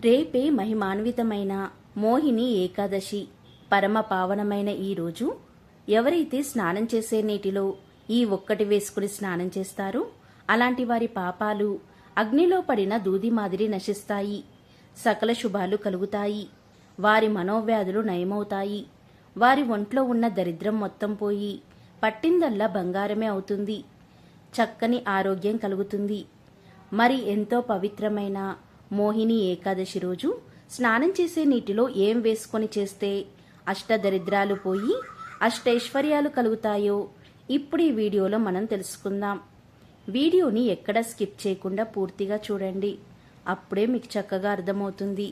రేపే మహిమాన్వితమైన మోహిని ఏకాదశి. పరమ పావనమైన ఈ రోజు ఎవరైతే స్నానం చేసే నీటిలో ఈ ఒక్కటి వేసుకుని స్నానం చేస్తారో అలాంటి వారి పాపాలు అగ్నిలో పడిన దూది మాదిరి నశిస్తాయి. సకల శుభాలు కలుగుతాయి. వారి మనోవ్యాధులు నయమవుతాయి. వారి ఒంట్లో ఉన్న దరిద్రం మొత్తం పోయి పట్టిందల్లా బంగారమే అవుతుంది. చక్కని ఆరోగ్యం కలుగుతుంది. మరి ఎంతో పవిత్రమైన మోహిని ఏకాదశి రోజు స్నానం చేసే నీటిలో ఏం వేసుకొని చేస్తే అష్టదరిద్రాలు పోయి అష్టైశ్వర్యాలు కలుగుతాయో ఇప్పుడు ఈ వీడియోలో మనం తెలుసుకుందాం. వీడియోని ఎక్కడ స్కిప్ చేయకుండా పూర్తిగా చూడండి. అప్పుడే మీకు చక్కగా అర్థమవుతుంది.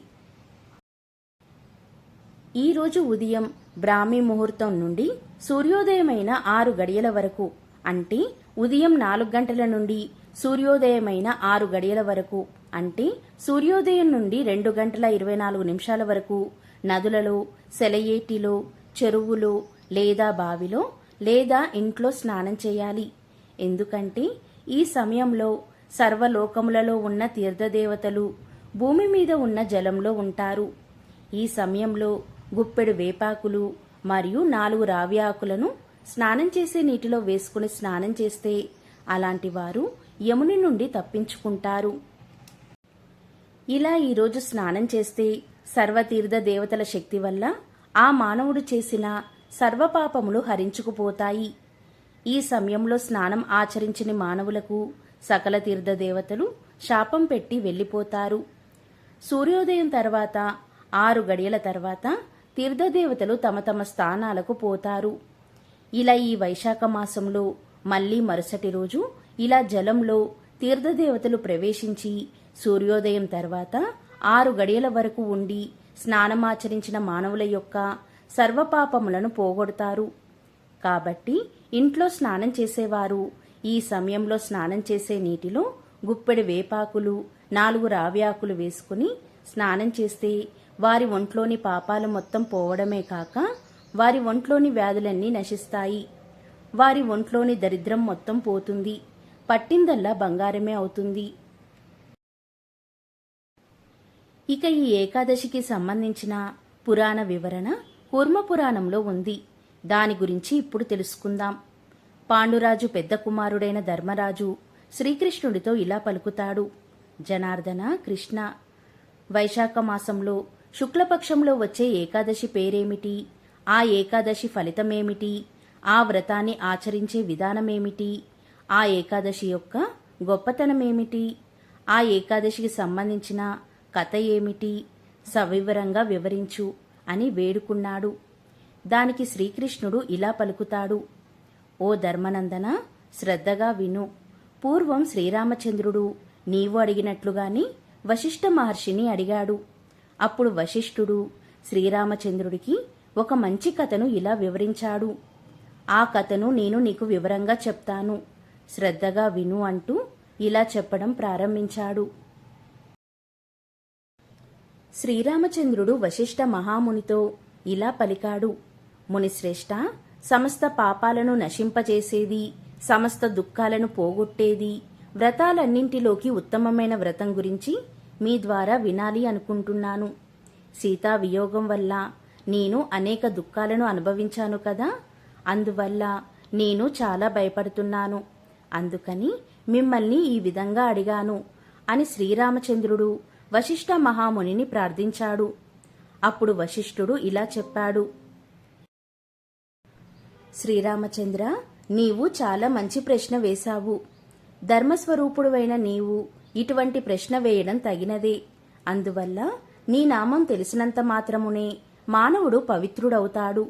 ఈరోజు ఉదయం బ్రాహ్మీ ముహూర్తం నుండి సూర్యోదయమైన 6 గడియల వరకు, అంటే ఉదయం 4 గంటల నుండి సూర్యోదయమైన 6 గడియల వరకు, అంటే సూర్యోదయం నుండి 2 గంటల 24 నిమిషాల వరకు నదులలో, సెలయేటిలో, చెరువులో లేదా బావిలో లేదా ఇంట్లో స్నానం చేయాలి. ఎందుకంటే ఈ సమయంలో సర్వలోకములలో ఉన్న తీర్థదేవతలు భూమి మీద ఉన్న జలంలో ఉంటారు. ఈ సమయంలో గుప్పెడు వేపాకులు మరియు 4 రావి ఆకులను స్నానం చేసే నీటిలో వేసుకుని స్నానం చేస్తే అలాంటి వారు యముని నుండి తప్పించుకుంటారు. ఇలా ఈరోజు స్నానం చేస్తే సర్వతీర్థ దేవతల శక్తి వల్ల ఆ మానవుడు చేసిన సర్వపాపములు హరించుకుపోతాయి. ఈ సమయంలో స్నానం ఆచరించని మానవులకు సకల తీర్థ దేవతలు శాపం పెట్టి వెళ్లిపోతారు. సూర్యోదయం తర్వాత 6 గడియల తర్వాత తీర్థదేవతలు తమ తమ స్థానాలకు పోతారు. ఇలా ఈ వైశాఖ మాసంలో మళ్లీ మరుసటి రోజు ఇలా జలంలో తీర్థదేవతలు ప్రవేశించి సూర్యోదయం తర్వాత 6 గడియల వరకు ఉండి స్నానమాచరించిన మానవుల యొక్క సర్వపాపములను పోగొడతారు. కాబట్టి ఇంట్లో స్నానం చేసేవారు ఈ సమయంలో స్నానం చేసే నీటిలో గుప్పెడు వేపాకులు 4 రావి ఆకులు వేసుకుని స్నానం చేస్తే వారి ఒంట్లోని పాపాలు మొత్తం పోవడమే కాక వారి ఒంట్లోని వ్యాధులన్నీ నశిస్తాయి. వారి ఒంట్లోని దరిద్రం మొత్తం పోతుంది. పట్టిందల్లా బంగారమే అవుతుంది. ఇక ఈ ఏకాదశికి సంబంధించిన పురాణ వివరణ కూర్మ పురాణంలో ఉంది. దాని గురించి ఇప్పుడు తెలుసుకుందాం. పాండురాజు పెద్ద కుమారుడైన ధర్మరాజు శ్రీకృష్ణుడితో ఇలా పలుకుతాడు. జనార్దన, కృష్ణ, వైశాఖ మాసంలో శుక్లపక్షంలో వచ్చే ఏకాదశి పేరేమిటి? ఆ ఏకాదశి ఫలితమేమిటి? ఆ వ్రతాన్ని ఆచరించే విధానమేమిటి? ఆ ఏకాదశి యొక్క గొప్పతనమేమిటి? ఆ ఏకాదశికి సంబంధించిన కథ ఏమిటి? సవివరంగా వివరించు అని వేడుకున్నాడు. దానికి శ్రీకృష్ణుడు ఇలా పలుకుతాడు. ఓ ధర్మనందన, శ్రద్ధగా విను. పూర్వం శ్రీరామచంద్రుడు నీవు అడిగినట్లుగాని వశిష్ఠ మహర్షిని అడిగాడు. అప్పుడు వశిష్ఠుడు శ్రీరామచంద్రుడికి ఒక మంచి కథను ఇలా వివరించాడు. ఆ కథను నేను నీకు వివరంగా చెప్తాను, శ్రద్ధగా విను అంటూ ఇలా చెప్పడం ప్రారంభించాడు. శ్రీరామచంద్రుడు వశిష్ఠ మహామునితో ఇలా పలికాడు. మునిశ్రేష్ఠ, సమస్త పాపాలను నశింపచేసేది, సమస్త దుఃఖాలను పోగొట్టేది, వ్రతాలన్నింటిలోకి ఉత్తమమైన వ్రతం గురించి మీ ద్వారా వినాలి అనుకుంటున్నాను. సీతా వియోగం వల్ల నేను అనేక దుఃఖాలను అనుభవించాను కదా, అందువల్ల నేను చాలా భయపడుతున్నాను. అందుకని మిమ్మల్ని ఈ విధంగా అడిగాను అని శ్రీరామచంద్రుడు వశిష్ఠ మహామునిని ప్రార్థించాడు. అప్పుడు వశిష్ఠుడు ఇలా చెప్పాడు. శ్రీరామచంద్ర, నీవు చాలా మంచి ప్రశ్న వేశావు. ధర్మస్వరూపుడువైన నీవు ఇటువంటి ప్రశ్న వేయడం తగినదే. అందువల్ల నీ నామం తెలిసినంత మాత్రమునే మానవుడు పవిత్రుడవుతాడు.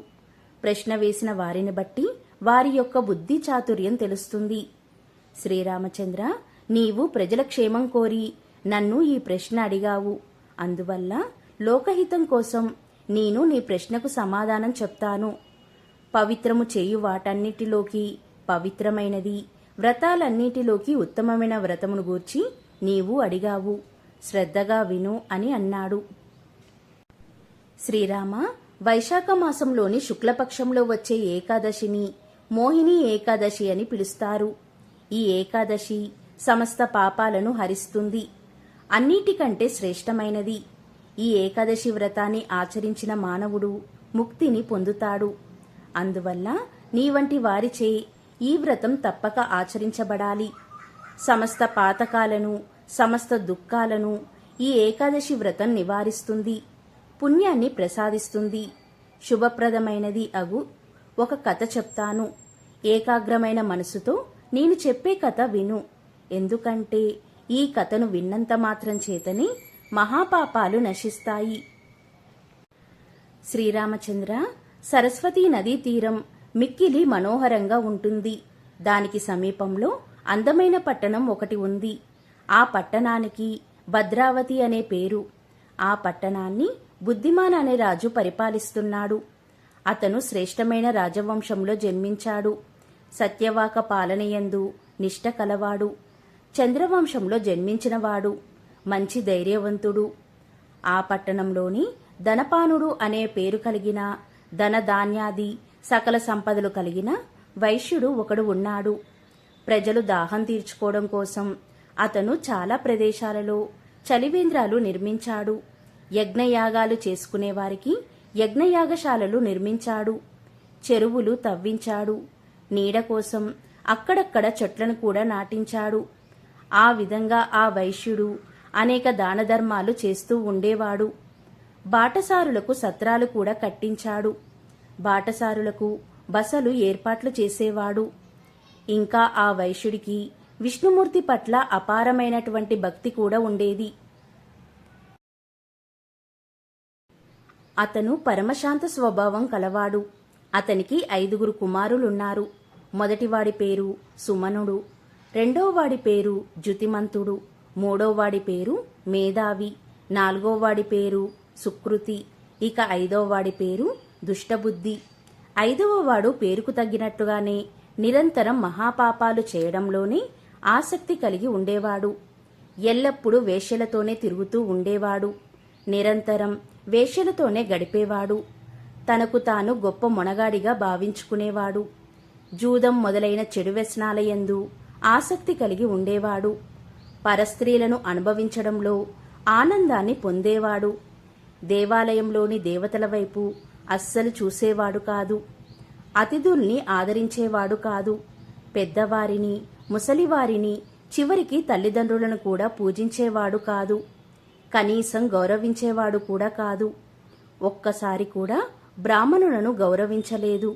ప్రశ్న వేసిన వారిని బట్టి వారి యొక్క బుద్ధి చాతుర్యం తెలుస్తుంది. శ్రీరామచంద్ర, నీవు ప్రజల క్షేమం కోరి నన్ను ఈ ప్రశ్న అడిగావు. అందువల్ల లోకహితం కోసం నేను నీ ప్రశ్నకు సమాధానం చెప్తాను. పవిత్రము చేయు వాటన్నిటిలోకి పవిత్రమైనది, వ్రతాలన్నిటిలోకి ఉత్తమమైన వ్రతమును గూర్చి నీవు అడిగావు. శ్రద్ధగా విను అని అన్నాడు. శ్రీరామ, వైశాఖ మాసంలోని శుక్లపక్షంలో వచ్చే ఏకాదశిని మోహిని ఏకాదశి అని పిలుస్తారు. ఈ ఏకాదశి సమస్త పాపాలను హరిస్తుంది. అన్నిటికంటే శ్రేష్టమైనది. ఈ ఏకాదశి వ్రతాన్ని ఆచరించిన మానవుడు ముక్తిని పొందుతాడు. అందువల్ల నీ వంటి వారిచే ఈ వ్రతం తప్పక ఆచరించబడాలి. సమస్త పాతకాలను, సమస్త దుఃఖాలను ఈ ఏకాదశి వ్రతం నివారిస్తుంది, పుణ్యాన్ని ప్రసాదిస్తుంది. శుభప్రదమైనది అగు ఒక కథ చెప్తాను. ఏకాగ్రమైన మనసుతో నేను చెప్పే కథ విను. ఎందుకంటే ఈ కథను విన్నంత మాత్రం చేతనే మహాపాపాలు నశిస్తాయి. శ్రీరామచంద్ర, సరస్వతీ నదీ తీరం మిక్కిలి మనోహరంగా ఉంటుంది. దానికి సమీపంలో అందమైన పట్టణం ఒకటి ఉంది. ఆ పట్టణానికి భద్రావతి అనే పేరు. ఆ పట్టణాన్ని బుద్ధిమాన్ అనే రాజు పరిపాలిస్తున్నాడు. అతను శ్రేష్టమైన రాజవంశంలో జన్మించాడు. సత్యవాక పాలనయందు నిష్ట కలవాడు. చంద్రవంశంలో జన్మించినవాడు. మంచి ధైర్యవంతుడు. ఆ పట్టణంలోని ధనపానుడు అనే పేరు కలిగిన, ధనధాన్యాది సకల సంపదలు కలిగిన వైశ్యుడు ఒకడు ఉన్నాడు. ప్రజలు దాహం తీర్చుకోవడం కోసం అతను చాలా ప్రదేశాలలో చలివేంద్రాలు నిర్మించాడు. యజ్ఞయాగాలు చేసుకునేవారికి యజ్ఞయాగశాలలు నిర్మించాడు. చెరువులు తవ్వించాడు. నీడ కోసం అక్కడక్కడ చెట్లను కూడా నాటించాడు. ఆ విధంగా ఆ వైశ్యుడు అనేక దానధర్మాలు చేస్తూ ఉండేవాడు. బాటసారులకు సత్రాలు కూడా కట్టించాడు. బాటసారులకు బసలు ఏర్పాట్లు చేసేవాడు. ఇంకా ఆ వైశ్యుడికి విష్ణుమూర్తి పట్ల అపారమైనటువంటి భక్తి కూడా ఉండేది. అతను పరమశాంత స్వభావం కలవాడు. అతనికి 5 కుమారులున్నారు. మొదటివాడి పేరు సుమనుడు, రెండోవాడి పేరు జుతిమంతుడు, మూడోవాడి పేరు మేధావి, నాలుగోవాడి పేరు సుకృతి, ఇక 5వవాడి పేరు దుష్టబుద్ధి. 5వవాడు పేరుకు తగ్గినట్టుగానే నిరంతరం మహాపాపాలు చేయడంలోనే ఆసక్తి కలిగి ఉండేవాడు. ఎల్లప్పుడూ వేశ్యలతోనే తిరుగుతూ ఉండేవాడు. నిరంతరం వేశ్యలతోనే గడిపేవాడు. తనకు తాను గొప్ప మొనగాడిగా భావించుకునేవాడు. జూదం మొదలైన చెడు వ్యసనాలయందు ఆసక్తి కలిగి ఉండేవాడు. పరస్త్రీలను అనుభవించడంలో ఆనందాన్ని పొందేవాడు. దేవాలయంలోని దేవతల వైపు అస్సలు చూసేవాడు కాదు. అతిథుల్ని ఆదరించేవాడు కాదు. పెద్దవారిని, ముసలివారిని, చివరికి తల్లిదండ్రులను కూడా పూజించేవాడు కాదు. కనీసం గౌరవించేవాడు కూడా కాదు. ఒక్కసారి కూడా బ్రాహ్మణులను గౌరవించలేదు,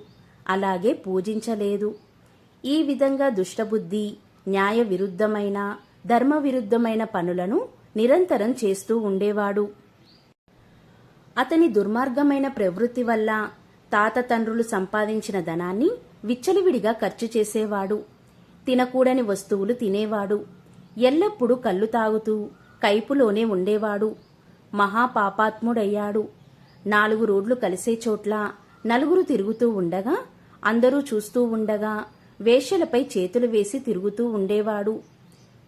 అలాగే పూజించలేదు. ఈ విధంగా దుష్టబుద్ధి న్యాయ విరుద్ధమైన, ధర్మ విరుద్ధమైన పనులను నిరంతరం చేస్తూ ఉండేవాడు. అతని దుర్మార్గమైన ప్రవృత్తి వల్ల తాత తండ్రులు సంపాదించిన ధనాన్ని విచ్చలవిడిగా ఖర్చు చేసేవాడు. తినకూడని వస్తువులు తినేవాడు. ఎల్లప్పుడూ కళ్ళు తాగుతూ కైపులోనే ఉండేవాడు. మహాపాపాత్ముడయ్యాడు. 4 రోడ్లు కలిసే చోట్ల నలుగురు తిరుగుతూ ఉండగా, అందరూ చూస్తూ ఉండగా వేశ్యలపై చేతులు వేసి తిరుగుతూ ఉండేవాడు.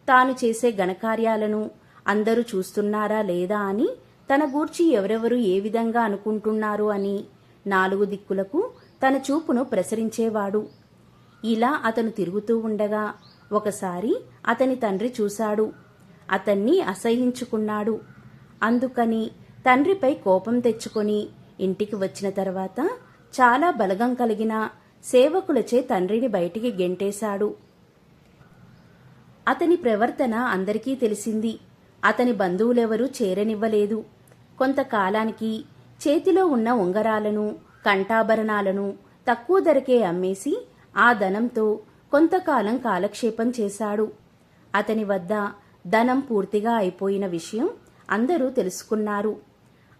తాను చేసే ఘనకార్యాలను అందరూ చూస్తున్నారా లేదా అని, తన గూర్చి ఎవరెవరు ఏ విధంగా అనుకుంటున్నారు అని 4 దిక్కులకు తన చూపును ప్రసరించేవాడు. ఇలా అతను తిరుగుతూ ఉండగా ఒకసారి అతని తండ్రి చూశాడు. అతన్ని అసహ్యించుకున్నాడు. అందుకని తండ్రిపై కోపం తెచ్చుకొని ఇంటికి వచ్చిన తర్వాత చాలా బలగం కలిగిన సేవకులచే తండ్రిని బయటికి గెంటేశాడు. అతని ప్రవర్తన అందరికీ తెలిసింది. అతని బంధువులెవరూ చేరనివ్వలేదు. కొంతకాలానికి చేతిలో ఉన్న ఉంగరాలను, కంఠాభరణాలను తక్కువ ధరకే అమ్మేసి ఆ ధనంతో కొంతకాలం కాలక్షేపం చేశాడు. అతని వద్ద ధనం పూర్తిగా అయిపోయిన విషయం అందరూ తెలుసుకున్నారు.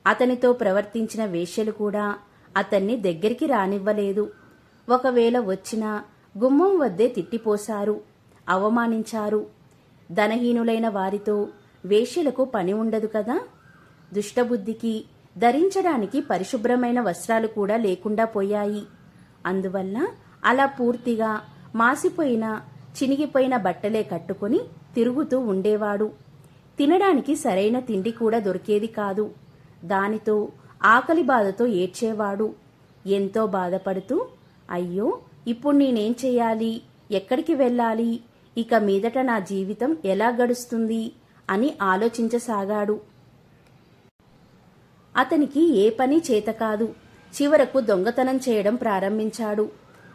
అతనితో ప్రవర్తించిన వేశ్యలు కూడా అతన్ని దగ్గరికి రానివ్వలేదు. ఒకవేళ వచ్చినా గుమ్మం వద్దే తిట్టిపోశారు, అవమానించారు. ధనహీనులైన వారితో వేశ్యలకు పని ఉండదు కదా. దుష్టబుద్ధికి ధరించడానికి పరిశుభ్రమైన వస్త్రాలు కూడా లేకుండా పోయాయి. అందువల్ల అలా పూర్తిగా మాసిపోయిన, చినిగిపోయిన బట్టలే కట్టుకుని తిరుగుతూ ఉండేవాడు. తినడానికి సరైన తిండి కూడా దొరికేది కాదు. దానితో ఆకలి బాధతో ఏడ్చేవాడు. ఎంతో బాధపడుతూ, అయ్యో, ఇప్పుడు నేనేం చెయ్యాలి, ఎక్కడికి వెళ్ళాలి, ఇక మీదట నా జీవితం ఎలా గడుస్తుంది అని ఆలోచించసాగాడు. అతనికి ఏ పని చేతకాదు. చివరకు దొంగతనం చేయడం ప్రారంభించాడు.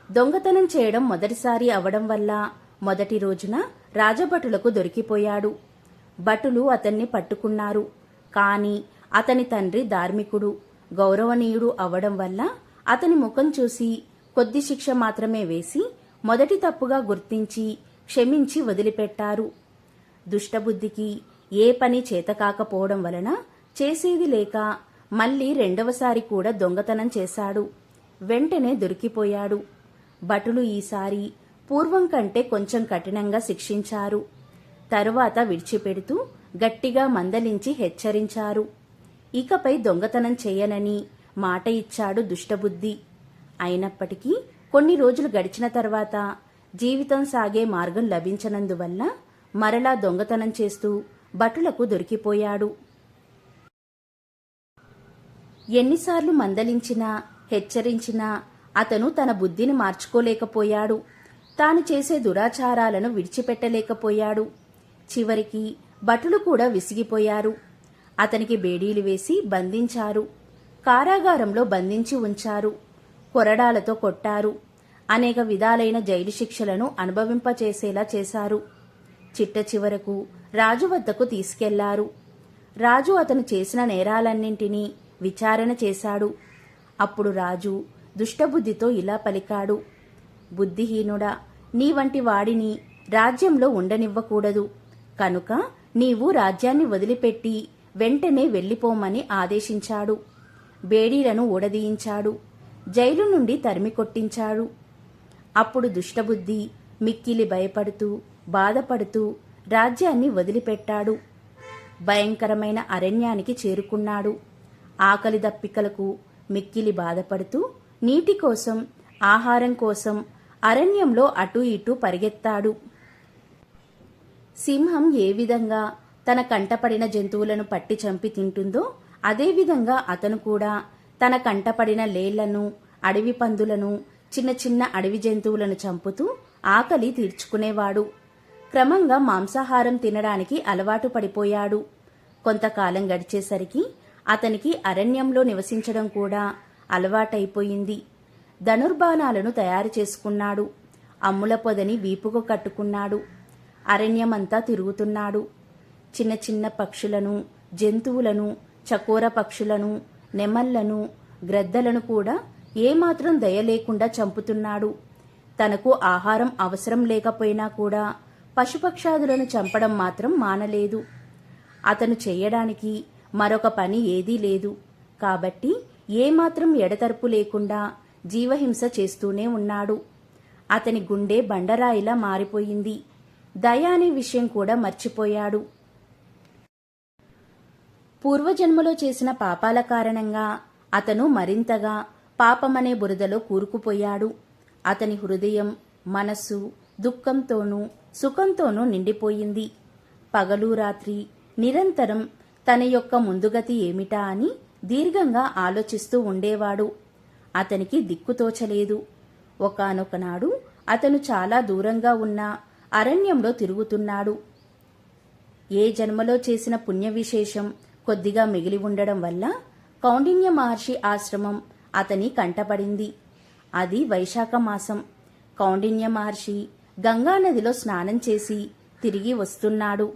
దొంగతనం చేయడం మొదటిసారి అవడం వల్ల మొదటి రోజున రాజభటులకు దొరికిపోయాడు. భటులు అతన్ని పట్టుకున్నారు. కాని అతని తండ్రి ధార్మికుడు, గౌరవనీయుడు అవడం వల్ల అతని ముఖం చూసి కొద్ది శిక్ష మాత్రమే వేసి మొదటి తప్పుగా గుర్తించి క్షమించి వదిలిపెట్టారు. దుష్టబుద్ధికి ఏ పని చేతకాకపోవడం వలన చేసేది లేక మళ్లీ రెండవసారి కూడా దొంగతనం చేశాడు. వెంటనే దొరికిపోయాడు. భటులు ఈసారి పూర్వం కంటే కొంచెం కఠినంగా శిక్షించారు. తరువాత విడిచిపెడుతూ గట్టిగా మందలించి హెచ్చరించారు. ఇకపై దొంగతనం చేయనని మాట ఇచ్చాడు దుష్టబుద్ధి. అయినప్పటికీ కొన్ని రోజులు గడిచిన తర్వాత జీవితం సాగే మార్గం లభించనందువల్ల మరలా దొంగతనం చేస్తూ భటులకు దొరికిపోయాడు. ఎన్నిసార్లు మందలించినా హెచ్చరించినా అతను తన బుద్ధిని మార్చుకోలేకపోయాడు. తాను చేసే దురాచారాలను విడిచిపెట్టలేకపోయాడు. చివరికి భటులు కూడా విసిగిపోయారు. అతనికి బేడీలు వేసి బంధించారు. కారాగారంలో బంధించి ఉంచారు. కొరడాలతో కొట్టారు. అనేక విధాలైన జైలు శిక్షలను అనుభవింపచేసేలా చేశారు. చిట్ట చివరకు రాజు వద్దకు తీసుకెళ్లారు. రాజు అతను చేసిన నేరాలన్నింటినీ విచారణ చేశాడు. అప్పుడు రాజు దుష్టబుద్ధితో ఇలా పలికాడు: బుద్ధిహీనుడా, నీ వంటి వాడిని రాజ్యంలో ఉండనివ్వకూడదు. కనుక నీవు రాజ్యాన్ని వదిలిపెట్టి వెంటనే వెళ్లిపోమని ఆదేశించాడు. బేడీలను ఊడదీయించాడు. జైలు నుండి తరిమి కొట్టించాడు. అప్పుడు దుష్టబుద్ధి మిక్కిలి భయపడుతూ బాధపడుతూ రాజ్యాన్ని వదిలిపెట్టాడు. భయంకరమైన అరణ్యానికి చేరుకున్నాడు. ఆకలి దప్పికలకు మిక్కిలి బాధపడుతూ నీటి కోసం, ఆహారం కోసం అరణ్యంలో అటూ ఇటూ పరిగెత్తాడు. సింహం ఏ విధంగా తన కంటపడిన జంతువులను పట్టి చంపి తింటుందో అదేవిధంగా అతను కూడా తన కంటపడిన లేళ్లను, అడవి పందులను, చిన్న చిన్న అడవి జంతువులను చంపుతూ ఆకలి తీర్చుకునేవాడు. క్రమంగా మాంసాహారం తినడానికి అలవాటు పడిపోయాడు. కొంతకాలం గడిచేసరికి అతనికి అరణ్యంలో నివసించడం కూడా అలవాటైపోయింది. ధనుర్బాణాలను తయారు చేసుకున్నాడు. అమ్ముల పొదని వీపుకు కట్టుకున్నాడు. అరణ్యమంతా తిరుగుతున్నాడు. చిన్న చిన్న పక్షులను, జంతువులను, చకోర పక్షులను, నెమళ్లను, గ్రద్దలను కూడా ఏమాత్రం దయ లేకుండా చంపుతున్నాడు. తనకు ఆహారం అవసరం లేకపోయినా కూడా పశుపక్షాదులను చంపడం మాత్రం మానలేదు. అతను చేయడానికి మరొక పని ఏదీ లేదు. కాబట్టి ఏమాత్రం ఎడతెరపు లేకుండా జీవహింస చేస్తూనే ఉన్నాడు. అతని గుండె బండరాయిలా మారిపోయింది. దయ అనే విషయం కూడా మర్చిపోయాడు. పూర్వజన్మలో చేసిన పాపాల కారణంగా అతను మరింతగా పాపమనే బురదలో కూరుకుపోయాడు. అతని హృదయం, మనస్సు దుఃఖంతోనూ సుఖంతోనూ నిండిపోయింది. పగలు రాత్రి నిరంతరం తన యొక్క ముందుగతి ఏమిటా అని దీర్ఘంగా ఆలోచిస్తూ ఉండేవాడు. అతనికి దిక్కుతోచలేదు. ఒకానొకనాడు అతను చాలా దూరంగా ఉన్న అరణ్యంలో తిరుగుతున్నాడు. ఏ జన్మలో చేసిన పుణ్య విశేషం కొద్దిగా మిగిలి ఉండడం వల్ల కౌండిన్య మహర్షి ఆశ్రమం అతని కంటపడింది. అది వైశాఖ మాసం. కౌండిన్య మహర్షి గంగానదిలో స్నానం చేసి తిరిగి వస్తున్నాడు.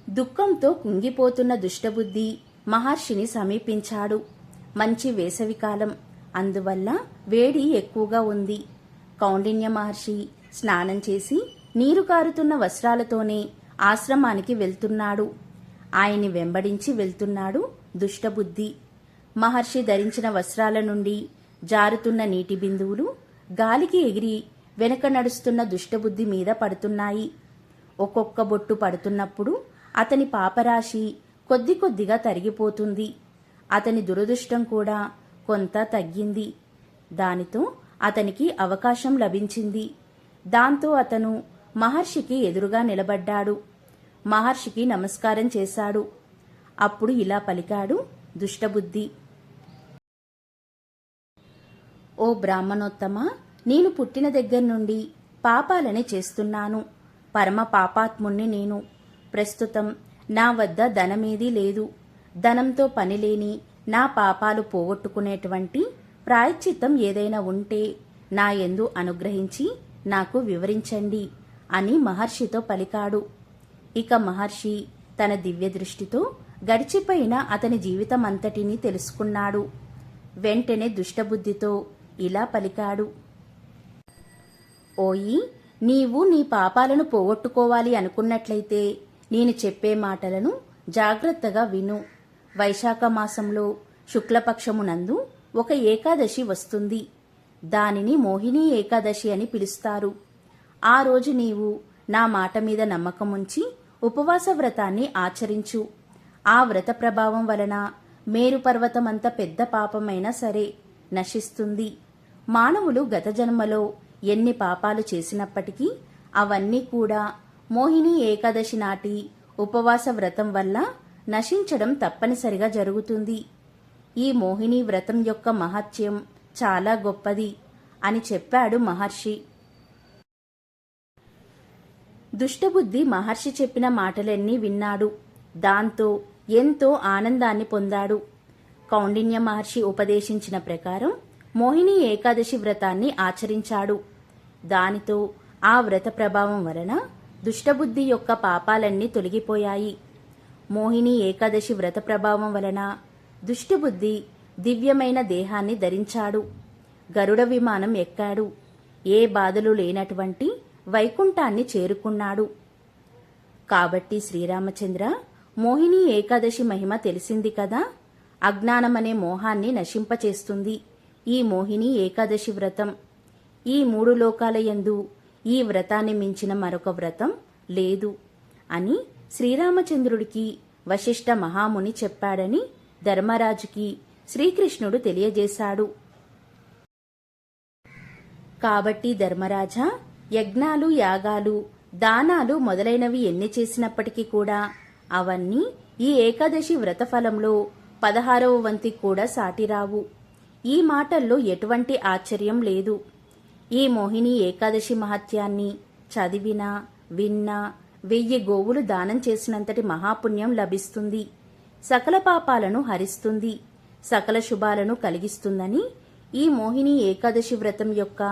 దుఃఖంతో కుంగిపోతున్న దుష్టబుద్ధి మహర్షిని సమీపించాడు. మంచి వేసవికాలం, అందువల్ల వేడి ఎక్కువగా ఉంది. కౌండిన్య మహర్షి స్నానం చేసి నీరు కారుతున్న వస్త్రాలతోనే ఆశ్రమానికి వెళ్తున్నాడు. ఆయన్ని వెంబడించి వెళ్తున్నాడు దుష్టబుద్ధి. మహర్షి ధరించిన వస్త్రాల నుండి జారుతున్న నీటి బిందువులు గాలికి ఎగిరి వెనక నడుస్తున్న దుష్టబుద్ధి మీద పడుతున్నాయి. ఒక్కొక్క బొట్టు పడుతున్నప్పుడు అతని పాపరాశి కొద్ది కొద్దిగా తరిగిపోతుంది. అతని దురదృష్టం కూడా కొంత తగ్గింది. దానితో అతనికి అవకాశం లభించింది. దాంతో అతను మహర్షికి ఎదురుగా నిలబడ్డాడు. మహర్షికి నమస్కారం చేశాడు. అప్పుడు ఇలా పలికాడు దుష్టబుద్ధి: ఓ బ్రాహ్మణోత్తమ, నేను పుట్టిన దగ్గర నుండి పాపాలని చేస్తున్నాను. పరమ పాపాత్ముణ్ణి నేను. ప్రస్తుతం నా వద్ద ధనమేదీ లేదు. ధనంతో పనిలేని నా పాపాలు పోగొట్టుకునేటువంటి ప్రాయశ్చిత్తం ఏదైనా ఉంటే నా యందు అనుగ్రహించి నాకు వివరించండి అని మహర్షితో పలికాడు. ఇక మహర్షి తన దివ్య దృష్టితో గడిచిపోయిన అతని జీవితమంతటినీ తెలుసుకున్నాడు. వెంటనే దుష్టబుద్ధితో ఇలా పలికాడు. ఓయి, నీవు నీ పాపాలను పోగొట్టుకోవాలి అనుకున్నట్లయితే నేను చెప్పే మాటలను జాగ్రత్తగా విను. వైశాఖ మాసంలో శుక్లపక్షమునందు ఒక ఏకాదశి వస్తుంది. దానిని మోహిని ఏకాదశి అని పిలుస్తారు. ఆ రోజు నీవు నా మాట మీద నమ్మకముంచి ఉపవాస వ్రతాన్ని ఆచరించు. ఆ వ్రత ప్రభావం వలన మేరు పర్వతమంత పెద్ద పాపమైనా సరే నశిస్తుంది. మానవులు గత జన్మలో ఎన్ని పాపాలు చేసినప్పటికీ అవన్నీ కూడా మోహిని ఏకాదశి నాటి ఉపవాస వ్రతం వల్ల నశించడం తప్పనిసరిగా జరుగుతుంది. ఈ మోహిని వ్రతం యొక్క మహత్యం చాలా గొప్పది అని చెప్పాడు మహర్షి. దుష్టబుద్ధి మహర్షి చెప్పిన మాటలన్నీ విన్నాడు. దాంతో ఎంతో ఆనందాన్ని పొందాడు. కౌండిన్య మహర్షి ఉపదేశించిన ప్రకారం మోహిని ఏకాదశి వ్రతాన్ని ఆచరించాడు. దానితో ఆ వ్రత ప్రభావం వలన దుష్టబుద్ధి యొక్క పాపాలన్నీ తొలగిపోయాయి. మోహిని ఏకాదశి వ్రత ప్రభావం వలన దుష్టబుద్ధి దివ్యమైన దేహాన్ని ధరించాడు. గరుడ విమానం ఎక్కాడు. ఏ బాధలు లేనటువంటి వైకుంఠాన్ని చేరుకున్నాడు. కాబట్టి శ్రీరామచంద్ర, మోహిని ఏకాదశి మహిమ తెలిసింది కదా. అజ్ఞానమనే మోహాన్ని నశింపచేస్తుంది ఈ మోహిని ఏకాదశి వ్రతం. ఈ 3 లోకాలయందు ఈ వ్రతాన్ని మించిన మరొక వ్రతం లేదు అని శ్రీరామచంద్రుడికి వశిష్ఠ మహాముని చెప్పాడని ధర్మరాజుకి శ్రీకృష్ణుడు తెలియజేశాడు. కాబట్టి ధర్మరాజా, యజ్ఞాలు, యాగాలు, దానాలు మొదలైనవి ఎన్ని చేసినప్పటికీ కూడా అవన్నీ ఈ ఏకాదశి వ్రత ఫలంలో 16వ వంతు కూడా సాటిరావు. ఈ మాటల్లో ఎటువంటి ఆశ్చర్యం లేదు. ఈ మోహిని ఏకాదశి మహత్యాన్ని చదివినా విన్నా 1000 గోవులు దానం చేసినంతటి మహాపుణ్యం లభిస్తుంది. సకల పాపాలను హరిస్తుంది, సకల శుభాలను కలిగిస్తుందని ఈ మోహిని ఏకాదశి వ్రతం యొక్క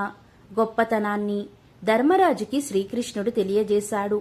గొప్పతనాన్ని ధర్మరాజుకి శ్రీకృష్ణుడు తెలియజేశాడు.